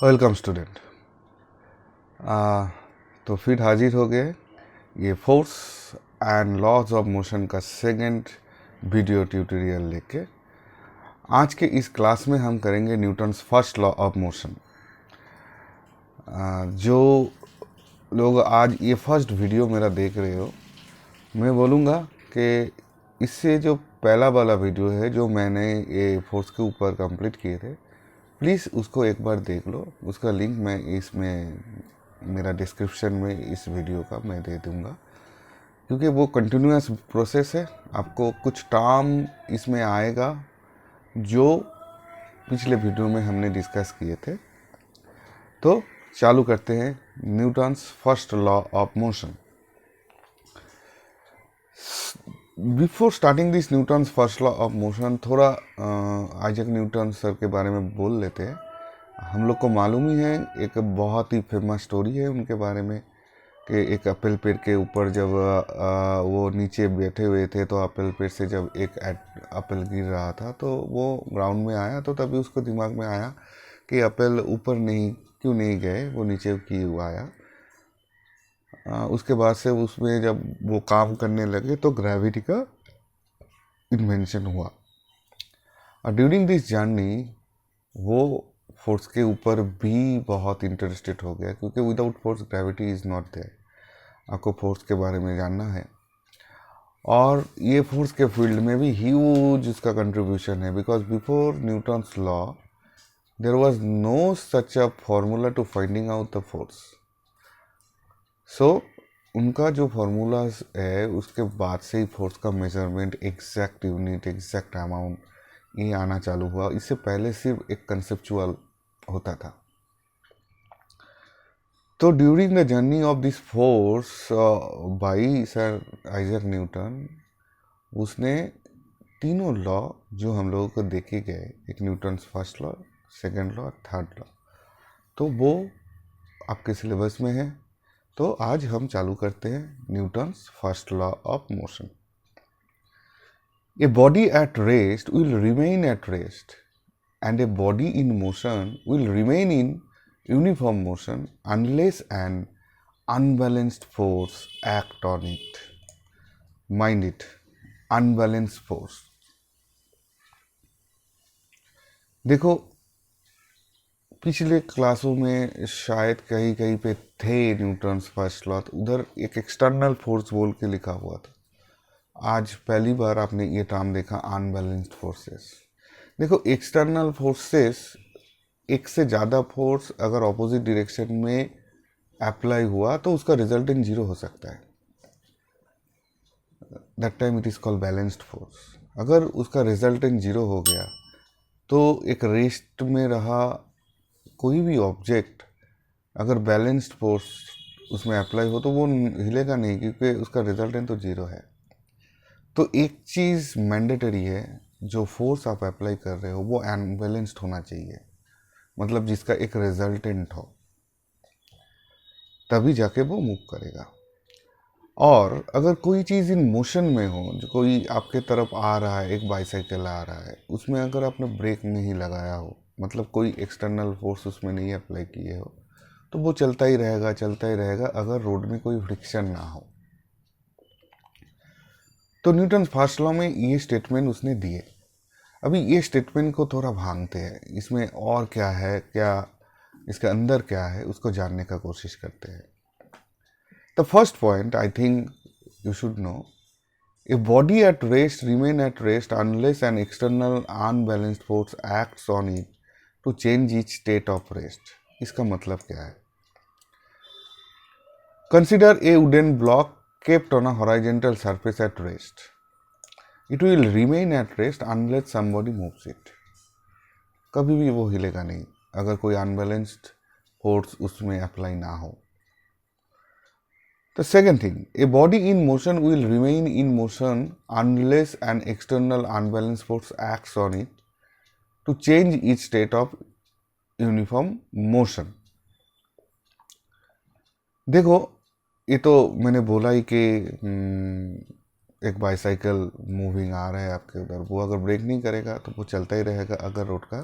Welcome student. तो फिर हाजिर हो गए ये force and laws of motion का सेकंड वीडियो ट्यूटोरियल लेके। आज के इस क्लास में हम करेंगे Newton's first law of motion. जो लोग आज ये फर्स्ट वीडियो मेरा देख रहे हो, मैं बोलूँगा कि इससे जो पहला वाला वीडियो है जो मैंने ये फोर्स के ऊपर कंप्लीट किए थे, प्लीज़ उसको एक बार देख लो। उसका लिंक मैं इसमें मेरा डिस्क्रिप्शन में इस वीडियो का मैं दे दूँगा, क्योंकि वो कंटिन्यूअस प्रोसेस है। आपको कुछ टर्म इसमें आएगा जो पिछले वीडियो में हमने डिस्कस किए थे। तो चालू करते हैं Newton's first law of motion. Before starting this Newton's first law of motion, थोड़ा आइजैक न्यूटन सर के बारे में बोल लेते हैं। हम लोग को मालूम ही है, एक बहुत ही फेमस स्टोरी है उनके बारे में कि एक एप्पल पेड़ के ऊपर जब वो नीचे बैठे हुए थे, तो एप्पल पेड़ से जब एक एप्पल गिर रहा था तो वो ग्राउंड में आया। तो तभी उसको दिमाग में आया कि एप्पल ऊपर नहीं क्यों नहीं गए, वो नीचे क्यों आया। उसके बाद से उसमें जब वो काम करने लगे तो ग्रेविटी का इन्वेंशन हुआ। और ड्यूरिंग दिस जर्नी वो फोर्स के ऊपर भी बहुत इंटरेस्टेड हो गया, क्योंकि without force gravity is not there. आपको फोर्स के बारे में जानना है, और ये फोर्स के फील्ड में भी ह्यूज उसका कंट्रीब्यूशन है। Because before Newton's law there was no such a formula to finding out the force. So उनका जो फार्मूलाज है उसके बाद से ही फोर्स का measurement, exact unit, exact amount ये आना चालू हुआ। इससे पहले सिर्फ एक कंसेप्चुअल होता था। तो during the journey of this force by sir Isaac Newton, उसने तीनों लॉ जो हम लोगों को देखे गए, एक Newton's first law, second law, third law, तो वो आपके सिलेबस में है। तो आज हम चालू करते हैं Newton's first law of motion. A body at rest will remain at rest and a body in motion will remain in uniform motion unless an unbalanced force act on it. Mind it, unbalanced force. देखो, पिछले क्लासों में शायद कहीं कहीं पे थे Newton's first law, उधर एक एक्सटर्नल फोर्स बोल के लिखा हुआ था। आज पहली बार आपने ये टर्म देखा, अनबैलेंस्ड फोर्सेस। देखो, एक्सटर्नल फोर्सेस, एक से ज़्यादा फोर्स अगर ऑपोजिट डायरेक्शन में अप्लाई हुआ तो उसका रिजल्टेंट जीरो हो सकता है। That time it is called balanced force. अगर उसका रिजल्टेंट जीरो हो गया तो एक रेस्ट में रहा कोई भी ऑब्जेक्ट, अगर बैलेंस्ड फोर्स उसमें अप्लाई हो तो वो हिलेगा नहीं, क्योंकि उसका रिजल्टेंट तो जीरो है। तो एक चीज़ मैंडेटरी है, जो फोर्स आप अप्लाई कर रहे हो वो अनबैलेंस्ड होना चाहिए, मतलब जिसका एक रिजल्टेंट हो, तभी जाके वो मूव करेगा। और अगर कोई चीज़ इन मोशन में हो, जो कोई आपके तरफ आ रहा है, एक बाइसाइकिल आ रहा है, उसमें अगर आपने ब्रेक नहीं लगाया हो, मतलब कोई एक्सटर्नल फोर्स उसमें नहीं अप्लाई किए हो, तो वो चलता ही रहेगा, चलता ही रहेगा, अगर रोड में कोई फ्रिक्शन ना हो। तो न्यूटन फर्स्ट लॉ में ये स्टेटमेंट उसने दिए। अभी ये स्टेटमेंट को थोड़ा भांगते हैं, इसमें और क्या है, क्या इसके अंदर क्या है, उसको जानने का कोशिश करते हैं। The first point I think you should know, a body at rest remain at rest unless an external unbalanced force acts on it to change its state of rest. इसका मतलब क्या है? Consider a wooden block kept on a horizontal surface at rest. It will remain at rest unless somebody moves it. कभी भी वो हिलेगा नहीं अगर कोई अनबैलेंस्ड फोर्स उसमें अप्लाई ना हो। The second thing, a body in motion will remain in motion unless an external unbalanced force acts on it to change its state of uniform motion. देखो, ये तो मैंने बोला ही कि एक बाईसाइकिल मूविंग आ रहा है आपके उधर, वो अगर ब्रेक नहीं करेगा तो वो चलता ही रहेगा अगर रोड का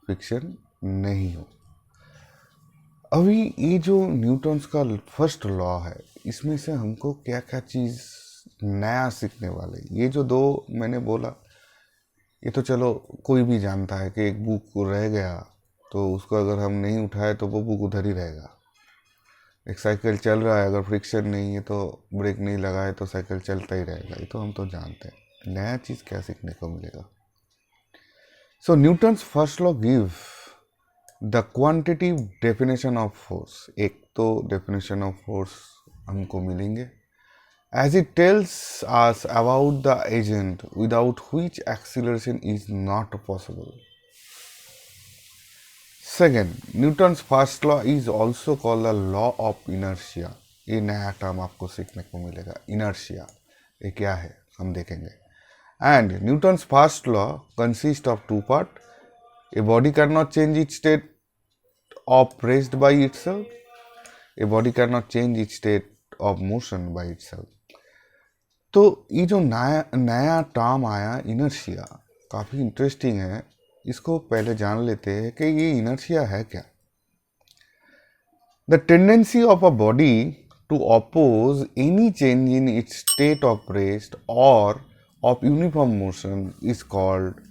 फ्रिक्शन नहीं हो। अभी ये जो न्यूटन्स का फर्स्ट लॉ है, इसमें से हमको क्या क्या चीज़ नया सीखने वाले। ये जो दो मैंने बोला, ये तो चलो कोई भी जानता है कि एक बुक रह गया तो उसको अगर हम नहीं उठाए तो वो बुक उधर ही रहेगा। एक साइकिल चल रहा है, अगर फ्रिक्शन नहीं है तो ब्रेक नहीं लगाए तो साइकिल चलता ही रहेगा। ये तो हम तो जानते हैं। नया चीज़ क्या सीखने को मिलेगा। So Newton's first law give the quantitative definition of force. एक तो डेफिनेशन ऑफ फोर्स हमको मिलेंगे, as it tells us about the agent without which acceleration is not possible. Second, Newton's first law is also called the law of inertia. ये नया term आपको सीखने को मिलेगा, inertia। ये क्या है हम देखेंगे। And Newton's first law consists of two parts. A body cannot change its state of rest by itself. A body cannot change its state of motion by itself. तो ये जो नया नया टर्म आया इनर्शिया, काफ़ी इंटरेस्टिंग है। इसको पहले जान लेते हैं कि ये इनर्शिया है क्या। The tendency of a body to oppose any change in its state of rest और of uniform motion is called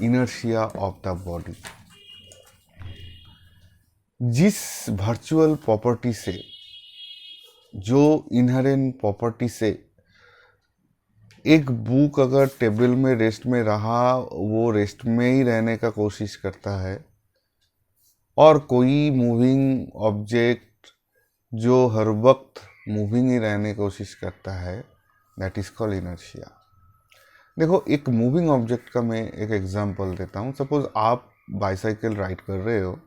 inertia of the body. जिस वर्चुअल प्रॉपर्टी से, जो इनहेरेंट प्रॉपर्टी से एक बुक अगर टेबल में रेस्ट में रहा, वो रेस्ट में ही रहने का कोशिश करता है, और कोई मूविंग ऑब्जेक्ट जो हर वक्त मूविंग ही रहने की कोशिश करता है, दैट इज कॉल्ड इनर्शिया। देखो, एक मूविंग ऑब्जेक्ट का मैं एक एग्जांपल देता हूँ। सपोज आप बाइसाइकिल राइड कर रहे हो,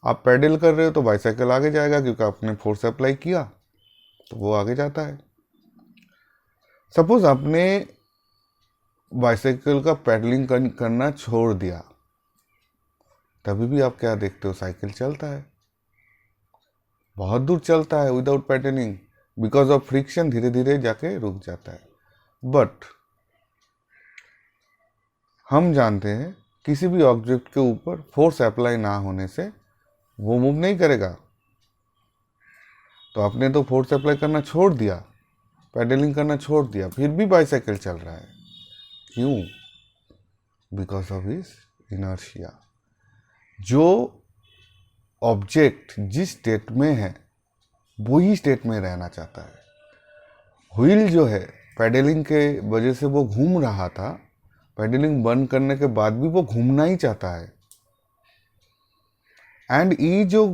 आप पैडल कर रहे हो तो बाइसाइकिल आगे जाएगा क्योंकि आपने फोर्स अप्लाई किया तो वो आगे जाता है। सपोज आपने बाइसाइकिल का पैडलिंग करना छोड़ दिया, तभी भी आप क्या देखते हो, साइकिल चलता है, बहुत दूर चलता है without pedalling. Because of friction धीरे धीरे जाके रुक जाता है। बट हम जानते हैं किसी भी ऑब्जेक्ट के ऊपर फोर्स अप्लाई ना होने से वो मूव नहीं करेगा। तो आपने तो फोर्स अप्लाई करना छोड़ दिया, पैडलिंग करना छोड़ दिया, फिर भी बाइसाइकिल चल रहा है। क्यों? Because of his inertia. जो ऑब्जेक्ट जिस स्टेट में है वही स्टेट में रहना चाहता है। व्हील जो है, पैडलिंग के वजह से वो घूम रहा था, पैडलिंग बंद करने के बाद भी वो घूमना ही चाहता है। एंड ये जो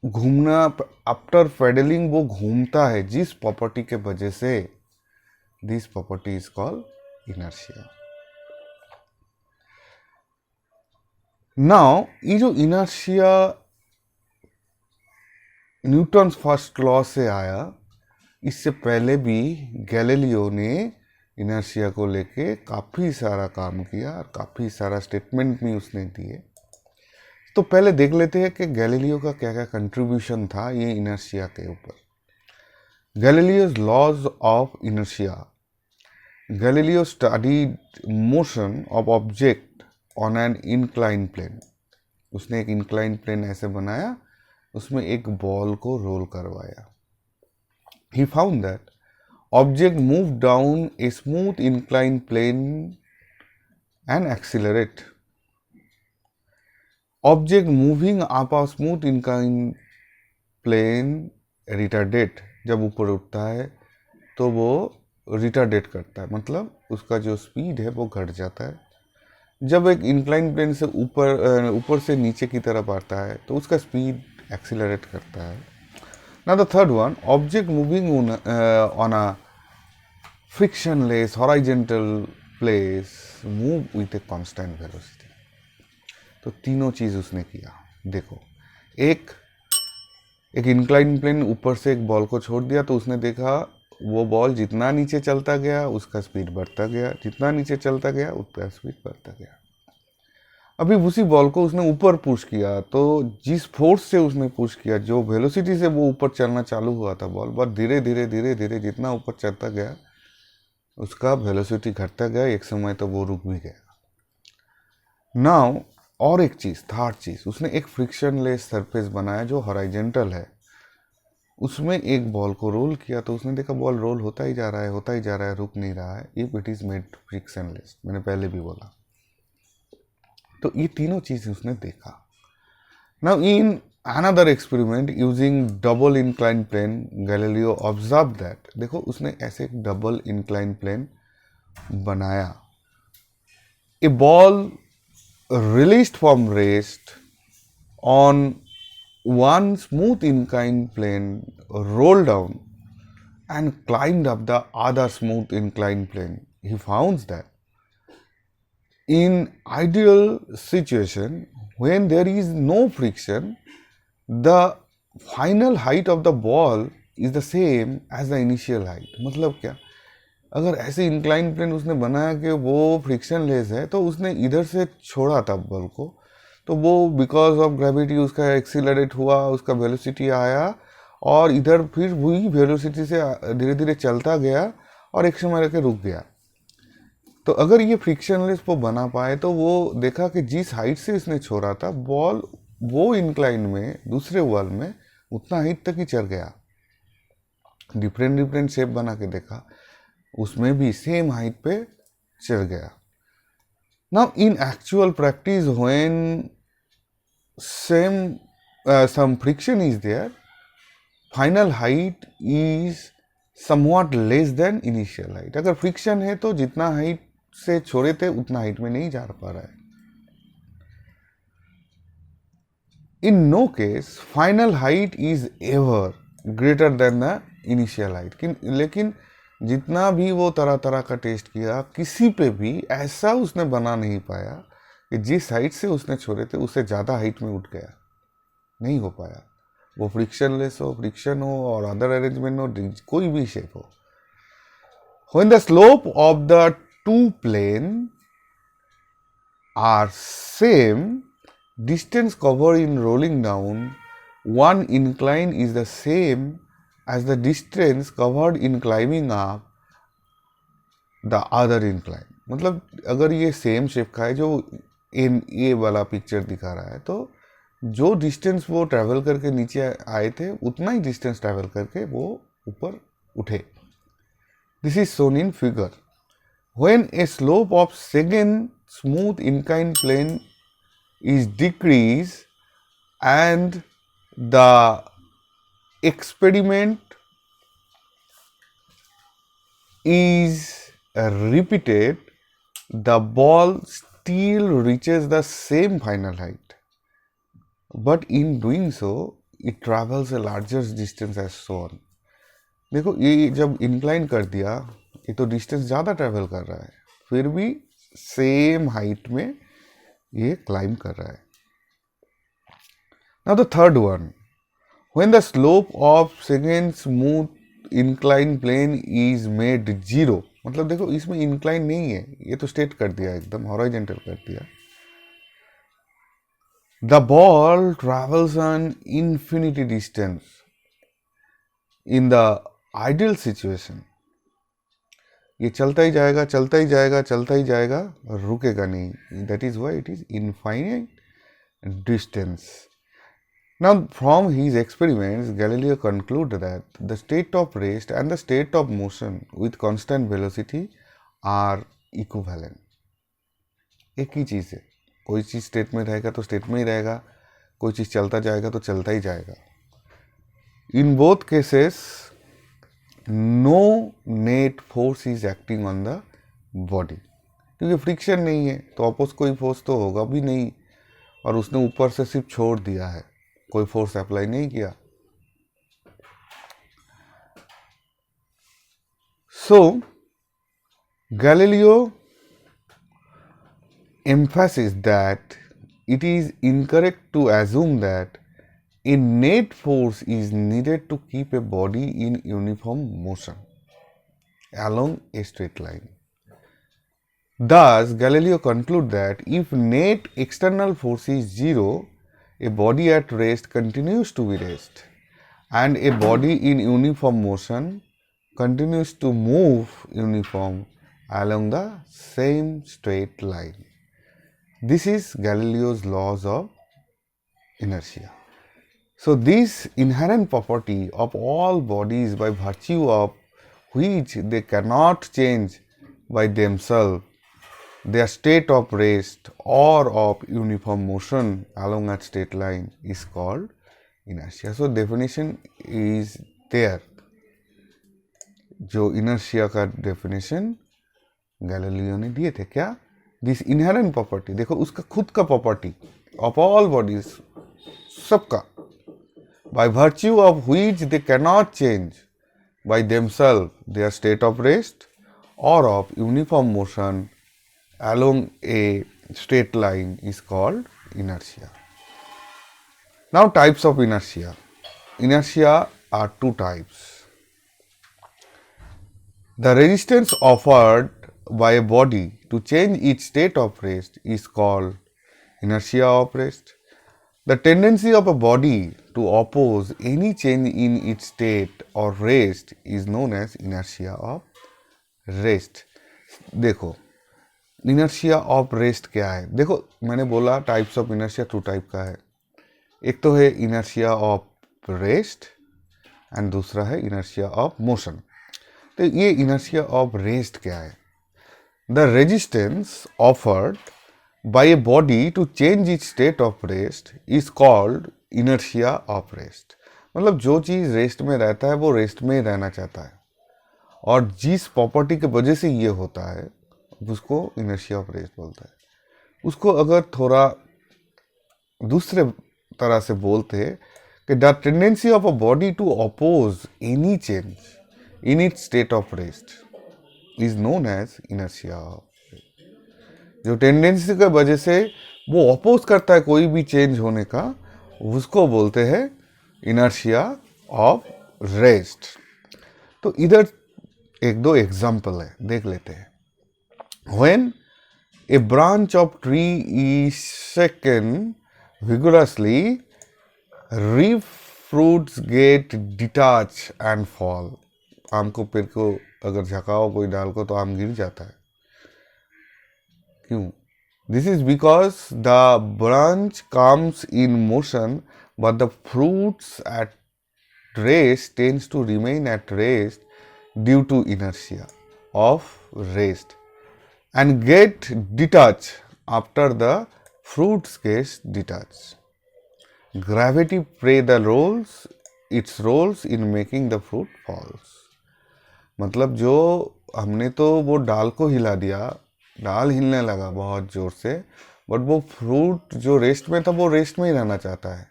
घूमना आफ्टर पैडलिंग वो घूमता है जिस प्रॉपर्टी के वजह से, this property is called inertia. Now ये जो इनर्शिया न्यूटन्स फर्स्ट लॉ से आया, इससे पहले भी गैलीलियो ने इनर्शिया को लेके काफ़ी सारा काम किया और काफ़ी सारा स्टेटमेंट भी उसने दिए। तो पहले देख लेते हैं कि गैलीलियो का क्या क्या कंट्रीब्यूशन था ये इनर्शिया के ऊपर। Galileo's laws of inertia. Galileo studied motion of object on an incline plane. उसने एक इंक्लाइन प्लेन ऐसे बनाया, उसमें एक बॉल को रोल करवाया। He found that object move down a smooth inclined plane and accelerate. Object moving up a smooth inclined plane retardate। जब ऊपर उठता है तो वो रिटार्डेट करता है, मतलब उसका जो स्पीड है वो घट जाता है। जब एक इंक्लाइन प्लेन से ऊपर से नीचे की तरफ आता है तो उसका स्पीड एक्सीलरेट करता है। Now the third one, object moving on a frictionless horizontal place move with a constant velocity। तो तीनों चीज़ उसने किया। देखो, एक इंक्लाइन प्लेन ऊपर से एक बॉल को छोड़ दिया तो उसने देखा वो बॉल जितना नीचे चलता गया उसका स्पीड बढ़ता गया, जितना नीचे चलता गया उसका स्पीड बढ़ता गया। अभी उसी बॉल को उसने ऊपर पुश किया, तो जिस फोर्स से उसने पुश किया, जो वेलोसिटी से वो ऊपर चलना चालू हुआ था बॉल, बस धीरे धीरे धीरे धीरे जितना ऊपर चलता गया उसका वेलोसिटी घटता गया, एक समय तो वो रुक भी गया। नाउ और एक चीज़, थर्ड चीज़, उसने एक फ्रिक्शनलेस सरफेस बनाया जो हॉरिजॉन्टल है। उसमें एक बॉल को रोल किया तो उसने देखा बॉल रोल होता ही जा रहा है, होता ही जा रहा है, रुक नहीं रहा है। If it is made frictionless, मैंने पहले भी बोला। तो ये तीनों चीज़ें उसने देखा। Now in another experiment using double inclined plane, Galileo observed that, देखो उसने ऐसे एक डबल इंक्लाइन प्लेन बनाया। A ball released from rest on one smooth inclined plane rolled down and climbed up the other smooth inclined plane. He found that in ideal situation, when there is no friction, the final height of the ball is the same as the initial height. मतलब क्या, अगर ऐसे incline plane उसने बनाया कि वो friction less है तो उसने इधर से छोड़ा था बॉल को, तो वो बिकॉज ऑफ ग्रेविटी उसका एक्सीलरेट हुआ, उसका वेलोसिटी आया और इधर फिर वही वेलोसिटी से धीरे धीरे चलता गया और एक समय रख के रुक गया। तो अगर ये फ्रिक्शनलेस वो बना पाए तो वो देखा कि जिस हाइट से इसने छोड़ा था बॉल, वो इंक्लाइन में दूसरे वॉल में उतना हाइट तक ही चढ़ गया। डिफरेंट डिफरेंट शेप बना के देखा, उसमें भी सेम हाइट पे चढ़ गया। Now in actual practice when some friction is there, final height is somewhat less than initial height. अगर फ्रिक्शन है तो जितना हाइट से छोड़े थे उतना हाइट में नहीं जा पा रहा है। In no case final height is ever greater than the initial height. लेकिन जितना भी वो तरह तरह का टेस्ट किया, किसी पे भी ऐसा उसने बना नहीं पाया कि जिस हाइट से उसने छोड़े थे उससे ज़्यादा हाइट में उठ गया, नहीं हो पाया। वो फ्रिक्शनलेस हो, फ्रिक्शन हो और अदर अरेंजमेंट हो, कोई भी शेप हो। When the slope of the two plane are same, distance covered in rolling down one incline is the same as the distance covered in climbing up the other incline. मतलब अगर ये same shape का है जो ये वाला picture दिखा रहा है, तो जो डिस्टेंस वो ट्रैवल करके नीचे आए थे उतना ही डिस्टेंस ट्रैवल करके वो ऊपर उठे। This is shown in figure. When a slope of second smooth inclined plane is decreased and the experiment is repeated, the ball still reaches the same final height, but in doing so it travels a larger distance as shown. देखो ये जब incline कर दिया, ये तो distance ज़्यादा travel कर रहा है, फिर भी सेम हाइट में ये क्लाइम कर रहा है। Now the third one, when the slope of second smooth inclined plane is made zero, मतलब देखो इसमें इंक्लाइन नहीं है, ये तो स्ट्रेट कर दिया, एकदम हॉरिजॉन्टल कर दिया। The ball travels an infinity distance. In the ideal situation, ये चलता ही जाएगा, चलता ही जाएगा, चलता ही जाएगा, रुकेगा नहीं। That is why it is infinite distance. Now, from his experiments, Galileo concluded that the state of rest and the state of motion with constant velocity are equivalent. एक ही चीज़ है, कोई चीज़ स्टेट में रहेगा तो स्टेट में ही रहेगा, कोई चीज़ चलता जाएगा तो चलता ही जाएगा। In both cases, no net force is acting on the body. क्योंकि फ्रिक्शन नहीं है तो अपोज कोई फोर्स तो होगा भी नहीं, और उसने ऊपर से सिर्फ छोड़ दिया है, कोई फोर्स अप्लाई नहीं किया। सो Galileo emphasized that it is incorrect to assume that a net force is needed to keep a body in uniform motion along a straight line. Thus, Galileo concluded that if net external force is zero, a body at rest continues to be rest, and a body in uniform motion continues to move uniform along the same straight line. This is Galileo's laws of inertia. So this inherent property of all bodies by virtue of which they cannot change by themselves their state of rest or of uniform motion along a straight line is called inertia. So definition is there. जो inertia का definition Galileo ने दिए थे क्या? This inherent property, देखो उसका खुद का प्रॉपर्टी ऑफ ऑल बॉडीज, सबका, by virtue of which they cannot change by themselves their state of rest or of uniform motion along a straight line is called inertia. Now types of inertia. Inertia are two types. The resistance offered by a body to change its state of rest is called inertia of rest. The tendency of a body to oppose any change in its state or rest is known as inertia of rest. देखो inertia of rest क्या है? देखो मैंने बोला types of inertia two type का है. एक तो है inertia of rest and दूसरा है inertia of motion. तो ये inertia of rest क्या है? The resistance offered by a body to change its state of rest is called inertia of rest. मतलब जो चीज़ रेस्ट में रहता है वो रेस्ट में ही रहना चाहता है, और जिस प्रॉपर्टी के वजह से ये होता है उसको inertia of rest बोलता है. उसको अगर थोड़ा दूसरे तरह से बोलते कि the tendency of a body to oppose any change in its state of rest is known as inertia of rest. जो टेंडेंसी के वजह से वो अपोज करता है कोई भी चेंज होने का, उसको बोलते हैं inertia of rest. तो इधर एक दो एग्जाम्पल है, देख लेते हैं. When a branch of tree is shaken vigorously, leaf fruits get detached and fall. आम को पेड़ को अगर झकाओ कोई डाल को तो आम गिर जाता है. क्यों? This is because the branch comes in motion but the fruits at rest tends to remain at rest due to inertia of rest and get detached after the fruits get detached. Gravity play its roles in making the fruit falls. मतलब जो हमने तो वो डाल को हिला दिया, डाल हिलने लगा बहुत ज़ोर से, बट वो फ्रूट जो रेस्ट में था वो रेस्ट में ही रहना चाहता है.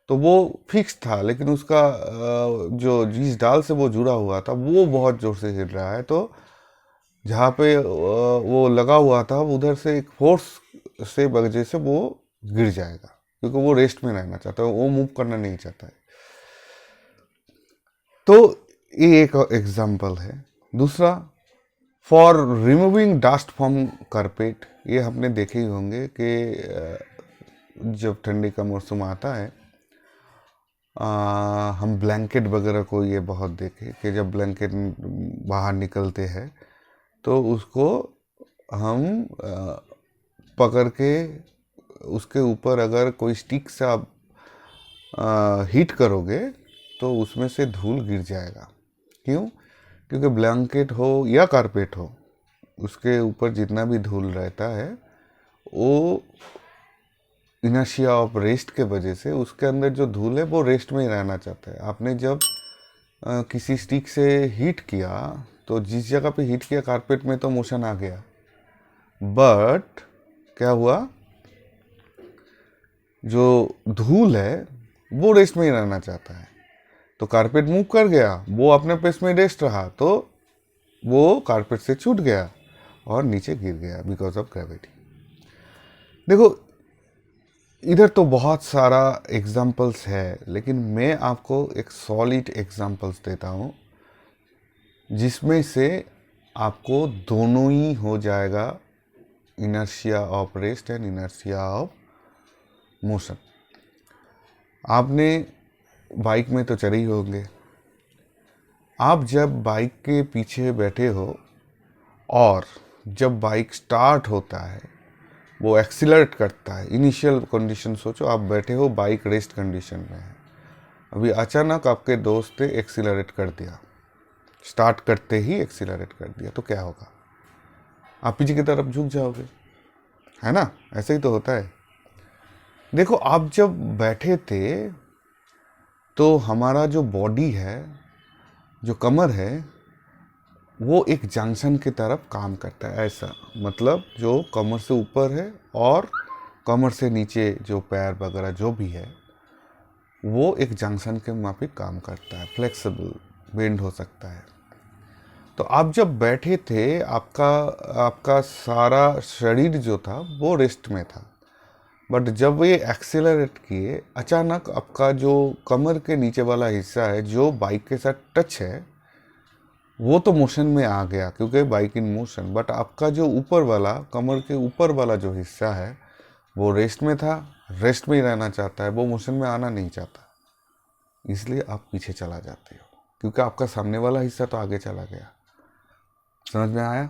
तो वो फिक्स था, लेकिन उसका जो जिस डाल से वो जुड़ा हुआ था वो बहुत ज़ोर से हिल रहा है. तो जहाँ पे वो लगा हुआ था उधर से एक फोर्स से वजह से वो गिर जाएगा, क्योंकि वो रेस्ट में रहना चाहता है, वो मूव करना नहीं चाहता है. तो ये एक एग्जाम्पल है. दूसरा, for removing dust from carpet. ये हमने देखे ही होंगे कि जब ठंडी का मौसम आता है हम ब्लैंकेट वगैरह को ये बहुत देखे कि जब ब्लैंकेट बाहर निकलते हैं तो उसको हम पकड़ के उसके ऊपर अगर कोई स्टिक से आप हीट करोगे तो उसमें से धूल गिर जाएगा. क्यों? क्योंकि ब्लैंकेट हो या कारपेट हो, उसके ऊपर जितना भी धूल रहता है वो इनर्शिया ऑफ रेस्ट के वजह से उसके अंदर जो धूल है वो रेस्ट में ही रहना चाहता है. आपने जब किसी स्टिक से हीट किया तो जिस जगह पे हीट किया कारपेट में तो मोशन आ गया, बट क्या हुआ, जो धूल है वो रेस्ट में ही रहना चाहता है. तो कारपेट मूव कर गया, वो अपने प्लेस में रेस्ट रहा, तो वो कारपेट से छूट गया और नीचे गिर गया बिकॉज ऑफ ग्रेविटी. देखो इधर तो बहुत सारा एग्जाम्पल्स है, लेकिन मैं आपको एक सॉलिड एग्जाम्पल्स देता हूँ जिसमें से आपको दोनों ही हो जाएगा, inertia of rest and inertia of motion. आपने बाइक में तो चढ़े ही होंगे. आप जब बाइक के पीछे बैठे हो और जब बाइक स्टार्ट होता है वो एक्सीलरेट करता है। इनिशियल कंडीशन सोचो, आप बैठे हो, बाइक रेस्ट कंडीशन में है, अभी अचानक आपके दोस्त ने एक्सीलरेट कर दिया, स्टार्ट करते ही एक्सीलरेट कर दिया, तो क्या होगा? आप पीछे की तरफ झुक जाओगे, है ना? ऐसे ही तो होता है। देखो, आप जब बैठे थे तो हमारा जो बॉडी है, जो कमर है, वो एक जंक्शन की तरफ काम करता है। ऐसा मतलब जो कमर से ऊपर है और कमर से नीचे जो पैर वगैरह जो भी है, वो एक जंक्शन के माफिक काम करता है, फ्लेक्सिबल, बेंड हो सकता है। तो आप जब बैठे थे, आपका आपका सारा शरीर जो था वो रेस्ट में था, बट जब ये एक्सेलरेट किए, अचानक आपका जो कमर के नीचे वाला हिस्सा है जो बाइक के साथ टच है, वो तो मोशन में आ गया क्योंकि बाइक इन मोशन, बट आपका जो ऊपर वाला, कमर के ऊपर वाला जो हिस्सा है वो रेस्ट में था, रेस्ट में ही रहना चाहता है, वो मोशन में आना नहीं चाहता, इसलिए आप पीछे चला जाते हो क्योंकि आपका सामने वाला हिस्सा तो आगे चला गया। समझ में आया?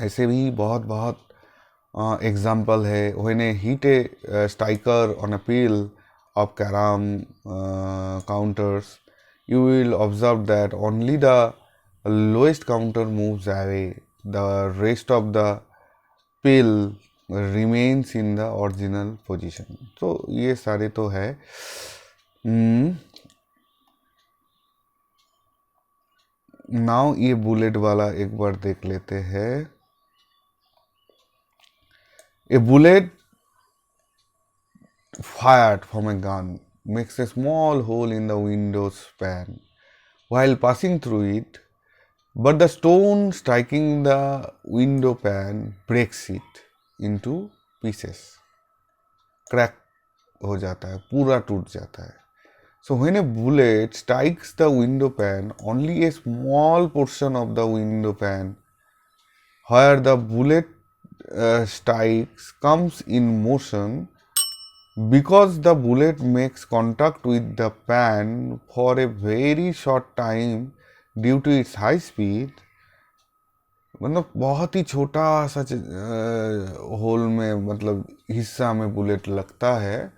ऐसे भी बहुत बहुत एग्जाम्पल है। When A hit A striker on a peel of carrom counters, you will observe that only the lowest counter moves away, the rest of the pill remains in the original position. तो ये सारे तो है। Now ये bullet वाला एक बार देख लेते हैं। ए bullet fired from a gun makes a small hole in the window's pane while passing through it, but the stone striking the window pane breaks it into pieces. Crack हो जाता है, पूरा टूट जाता है। So when a bullet strikes the window pane, only a small portion of the window pane where the bullet strikes comes in motion, because the bullet makes contact with the pan for a very short time due to its high speed. मतलब बहुत ही छोटा सा whole में, मतलब हिस्सा में bullet लगता है,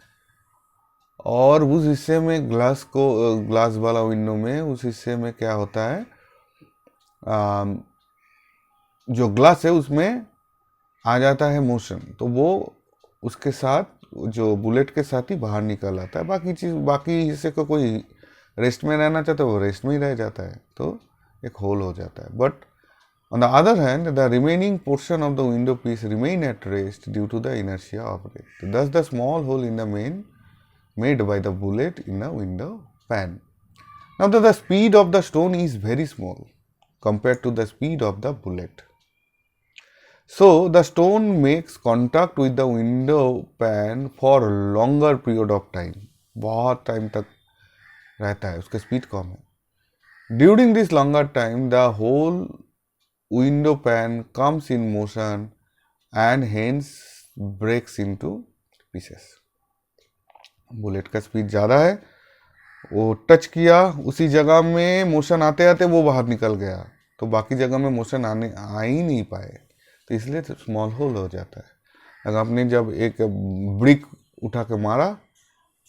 और उस हिस्से में ग्लास वाला विंडो में उस हिस्से में क्या होता है, जो ग्लास है उसमें आ जाता है मोशन, तो वो उसके साथ, जो बुलेट के साथ ही बाहर निकल आता है। बाकी हिस्से को कोई रेस्ट में रहना चाहता है वो रेस्ट में ही रह जाता है, तो एक होल हो जाता है। But on the other hand, the remaining portion of the window piece remain at rest due to the inertia of it, thus the small hole in the main made by the bullet in a window pane. Now the speed of the stone is very small compared to the speed of the bullet. So the stone makes contact with the window pane for longer period of time. बहुत time तक रहता है, उसका speed कम है। During this longer time, the whole window pane comes in motion and hence breaks into pieces. Bullet का speed ज़्यादा है, वो टच किया, उसी जगह में मोशन आते आते वो बाहर निकल गया, तो बाकी जगह में मोशन आ ही नहीं पाए, तो इसलिए स्मॉल होल हो जाता है। अगर आपने जब एक ब्रिक उठा के मारा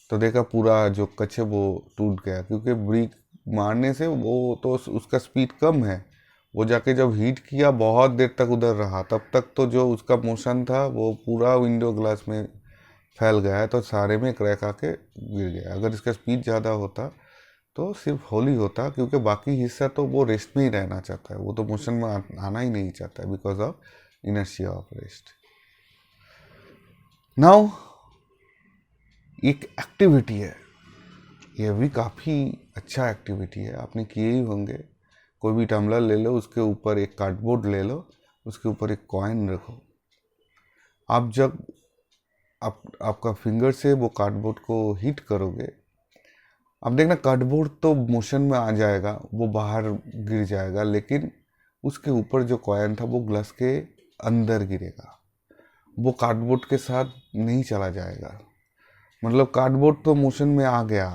तो देखा पूरा जो कच्छ है वो टूट गया, क्योंकि ब्रिक मारने से वो तो उसका स्पीड कम है, वो जाके जब हीट किया बहुत देर तक उधर रहा, तब तक तो जो उसका मोशन था वो पूरा विंडो ग्लास में फैल गया है, तो सारे में क्रैक आके गिर गया। अगर इसका स्पीड ज़्यादा होता तो सिर्फ होल ही होता, क्योंकि बाकी हिस्सा तो वो रेस्ट में ही रहना चाहता है, वो तो मोशन में आना ही नहीं चाहता है because of inertia of rest. Now एक एक्टिविटी है, ये भी काफ़ी अच्छा एक्टिविटी है, आपने किए ही होंगे। कोई भी टम्बलर ले लो, उसके ऊपर एक कार्डबोर्ड ले लो, उसके ऊपर एक कॉइन रखो। आप जब आपका फिंगर से वो कार्डबोर्ड को हिट करोगे, अब देखना कार्डबोर्ड तो मोशन में आ जाएगा, वो बाहर गिर जाएगा, लेकिन उसके ऊपर जो कॉइन था वो ग्लास के अंदर गिरेगा, वो कार्डबोर्ड के साथ नहीं चला जाएगा। मतलब कार्डबोर्ड तो मोशन में आ गया,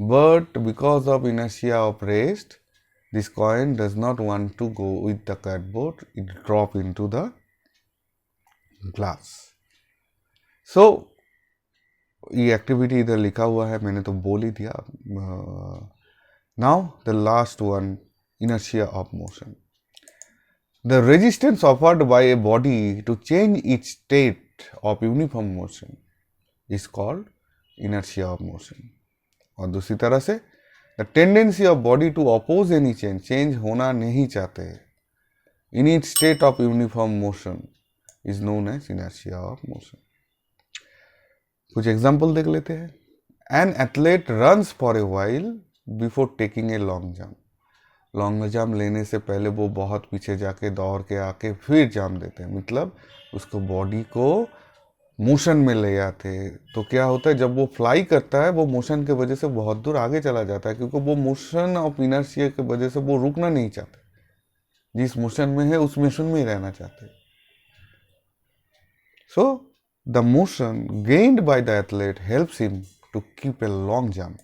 but because of inertia of rest, this coin does not want to go with the cardboard, it drop into the glass. So ये एक्टिविटी इधर लिखा हुआ है, मैंने तो बोल ही दिया। Now the last one, inertia of motion. The resistance offered by a body to change its state of uniform motion is called inertia of motion. और दूसरी तरह से the tendency of body to oppose any change, change होना नहीं चाहते, in its state of uniform motion is known as inertia of motion. कुछ example देख लेते हैं। An athlete runs for a while before taking a long jump. Long jump लेने से पहले वो बहुत पीछे जाके दौड़ के आके फिर जंप देते हैं, मतलब उसको बॉडी को मोशन में ले आते हैं। तो क्या होता है, जब वो फ्लाई करता है वो मोशन की वजह से बहुत दूर आगे चला जाता है, क्योंकि वो मोशन ऑफ इनर्शिया की वजह से वो रुकना नहीं चाहते, जिस मोशन में है उस मोशन में ही रहना चाहते। So the motion gained by the athlete helps him to keep a long jump.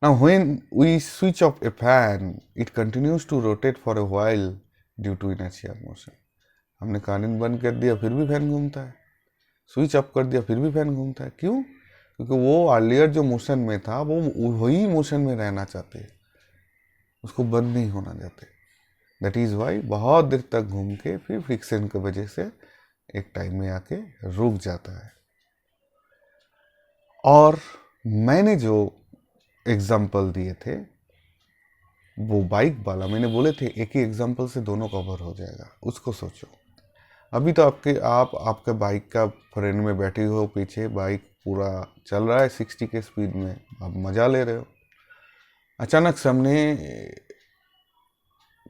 Now when we switch off a fan, it continues to rotate for a while due to inertia of motion. हमने curtain बंद कर दिया फिर भी fan घूमता है, switch off कर दिया फिर भी फैन घूमता है। क्यों? क्योंकि वो अर्लियर जो मोशन में था वो वही मोशन में रहना चाहते हैं, उसको बंद नहीं होना देते। दैट इज़ वाई बहुत देर तक घूम के फिर फ्रिक्शन की वजह से एक टाइम में आके रुक जाता है। और मैंने जो एग्जाम्पल दिए थे वो बाइक वाला, मैंने बोले थे एक ही एग्जाम्पल से दोनों कवर हो जाएगा, उसको सोचो। अभी तो आपके बाइक का फ्रेंड में बैठे हो, पीछे बाइक पूरा चल रहा है 60 के स्पीड में, आप मज़ा ले रहे हो। अचानक सामने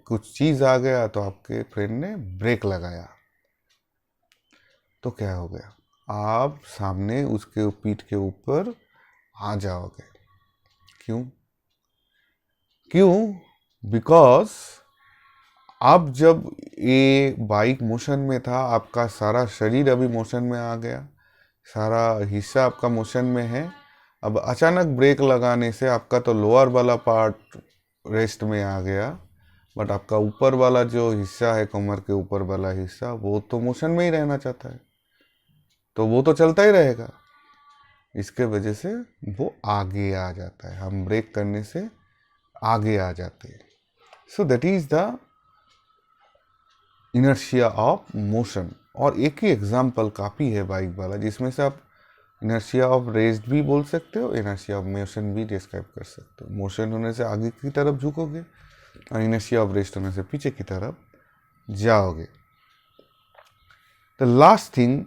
कुछ चीज़ आ गया तो आपके फ्रेंड ने ब्रेक लगाया, तो क्या हो गया, आप सामने उसके पीठ के ऊपर आ जाओगे। क्यों? बिकॉज अब जब ये बाइक मोशन में था, आपका सारा शरीर अभी मोशन में आ गया, सारा हिस्सा आपका मोशन में है। अब अचानक ब्रेक लगाने से आपका तो लोअर वाला पार्ट रेस्ट में आ गया, बट आपका ऊपर वाला जो हिस्सा है, कमर के ऊपर वाला हिस्सा, वो तो मोशन में ही रहना चाहता है, तो वो तो चलता ही रहेगा। इसके वजह से वो आगे आ जाता है, हम ब्रेक करने से आगे आ जाते हैं। So that is the inertia of motion. और एक ही एग्जाम्पल काफ़ी है बाइक वाला, जिसमें से आप इनर्शिया ऑफ रेस्ट भी बोल सकते हो, इनर्शिया ऑफ मोशन भी डिस्क्राइब कर सकते हो। मोशन होने से आगे की तरफ झुकोगे और इनर्शिया ऑफ रेस्ट होने से पीछे की तरफ जाओगे। The last thing,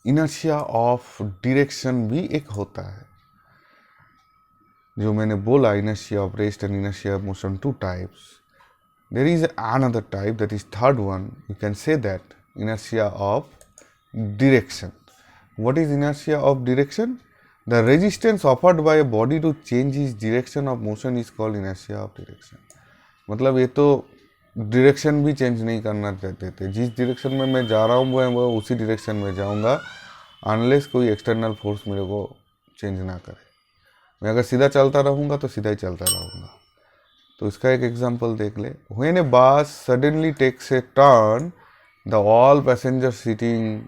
inertia of direction भी एक होता है, जो मैंने बोला, inertia of rest and inertia of motion, two types. There is another type, that is third one, you can say that inertia of direction. What is inertia of direction? The resistance offered by a body to change is direction of motion is called inertia of direction. मतलब ये तो direction भी change नहीं करना चाहते थे, जिस direction में मैं जा रहा हूँ वो उसी डायरेक्शन में जाऊँगा, अनलेस कोई एक्सटर्नल फोर्स मेरे को चेंज ना करे। मैं अगर सीधा चलता रहूँगा तो सीधा ही चलता रहूँगा। तो इसका एक एग्जांपल देख ले। When a bus suddenly takes a turn, the all passenger sitting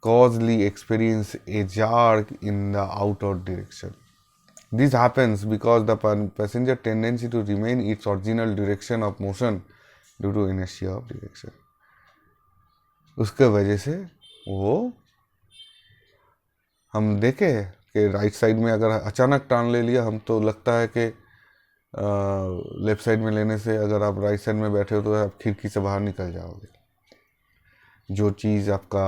causally experience a jerk in the outward direction. This happens because the passenger tendency to remain its original direction of motion due to inertia of direction. उसके वजह से वो हम देखे कि right side में अगर अचानक टर्न ले लिया, हम तो लगता है कि लेफ्ट साइड में लेने से अगर आप राइट साइड में बैठे हो तो आप खिड़की से बाहर निकल जाओगे। जो चीज़ आपका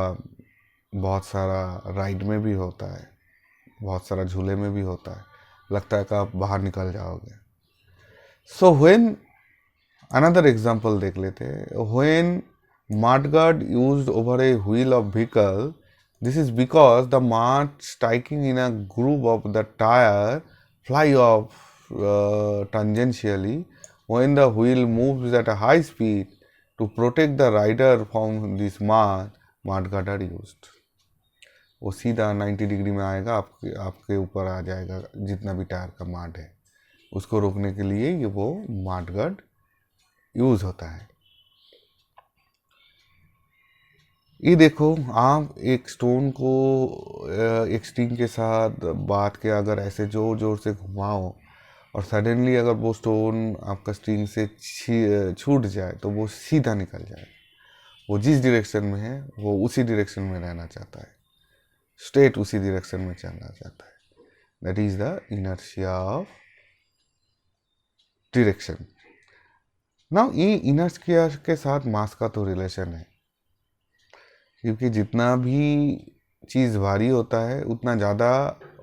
बहुत सारा राइड में भी होता है, बहुत सारा झूले में भी होता है, लगता है कि आप बाहर निकल जाओगे। सो व्हेन अनदर एग्जांपल देख लेते हैं। When mudguard used over a wheel of vehicle, this is because the mud striking in a groove of the tire fly off tangentially when the wheel moves at a high speed. To protect the rider from this mudguard are used. वो सीधा 90 degree में आएगा, आपके ऊपर आ जाएगा, जितना भी tyre का माड है उसको रोकने के लिए ये वो मडगार्ड यूज होता है। ये देखो, आप एक स्टोन को एक स्ट्रिंग के साथ बांध के अगर ऐसे जोर जोर से घुमाओ और सडनली अगर वो स्टोन आपका स्ट्रिंग से छूट जाए तो वो सीधा निकल जाए। वो जिस डायरेक्शन में है वो उसी डायरेक्शन में रहना चाहता है, स्ट्रेट उसी डायरेक्शन में चलना चाहता है। That is the inertia of direction. Now ये इनर्शिया के साथ मास का तो रिलेशन है, क्योंकि जितना भी चीज़ भारी होता है उतना ज़्यादा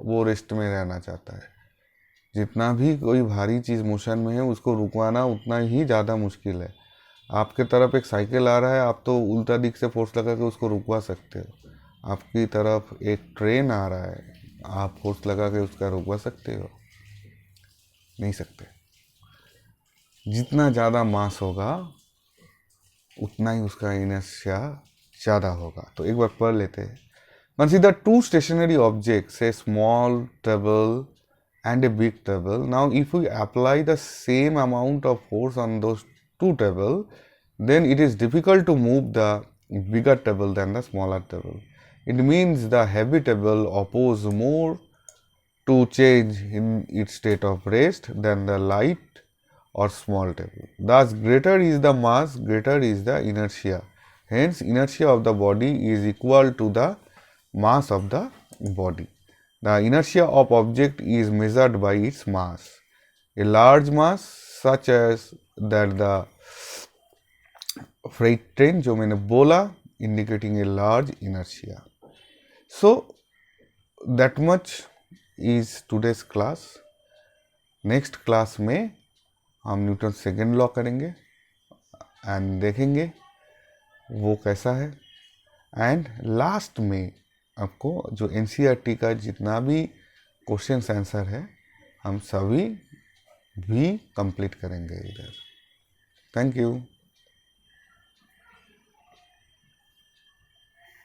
वो रेस्ट में रहना चाहता है। जितना भी कोई भारी चीज़ मोशन में है उसको रुकवाना उतना ही ज़्यादा मुश्किल है। आपके तरफ एक साइकिल आ रहा है, आप तो उल्टा दिख से फोर्स लगा के उसको रुकवा सकते हो। आपकी तरफ एक ट्रेन आ रहा है, आप फोर्स लगा के उसका रुकवा सकते हो? नहीं सकते। जितना ज़्यादा मास होगा उतना ही उसका इनर्शिया ज़्यादा होगा। तो एक बार पढ़ लेते हैं। Consider two stationary objects, a small table and a big table. Now, if we apply the same amount of force on those two tables, then it is difficult to move the bigger table than the smaller table. It means the heavy table oppose more to change in its state of rest than the light or small table. Thus, greater is the mass, greater is the inertia. Hence, inertia of the body is equal to the mass of the body. The inertia of object is measured by its mass. A large mass such as that the freight train जो मैंने बोला, indicating a large inertia. So that much is today's class. Next class में हम Newton second law करेंगे and देखेंगे वो कैसा है। एंड लास्ट में आपको जो एनसीईआरटी का जितना भी क्वेश्चन आंसर है हम सभी भी कंप्लीट करेंगे इधर। Thank you.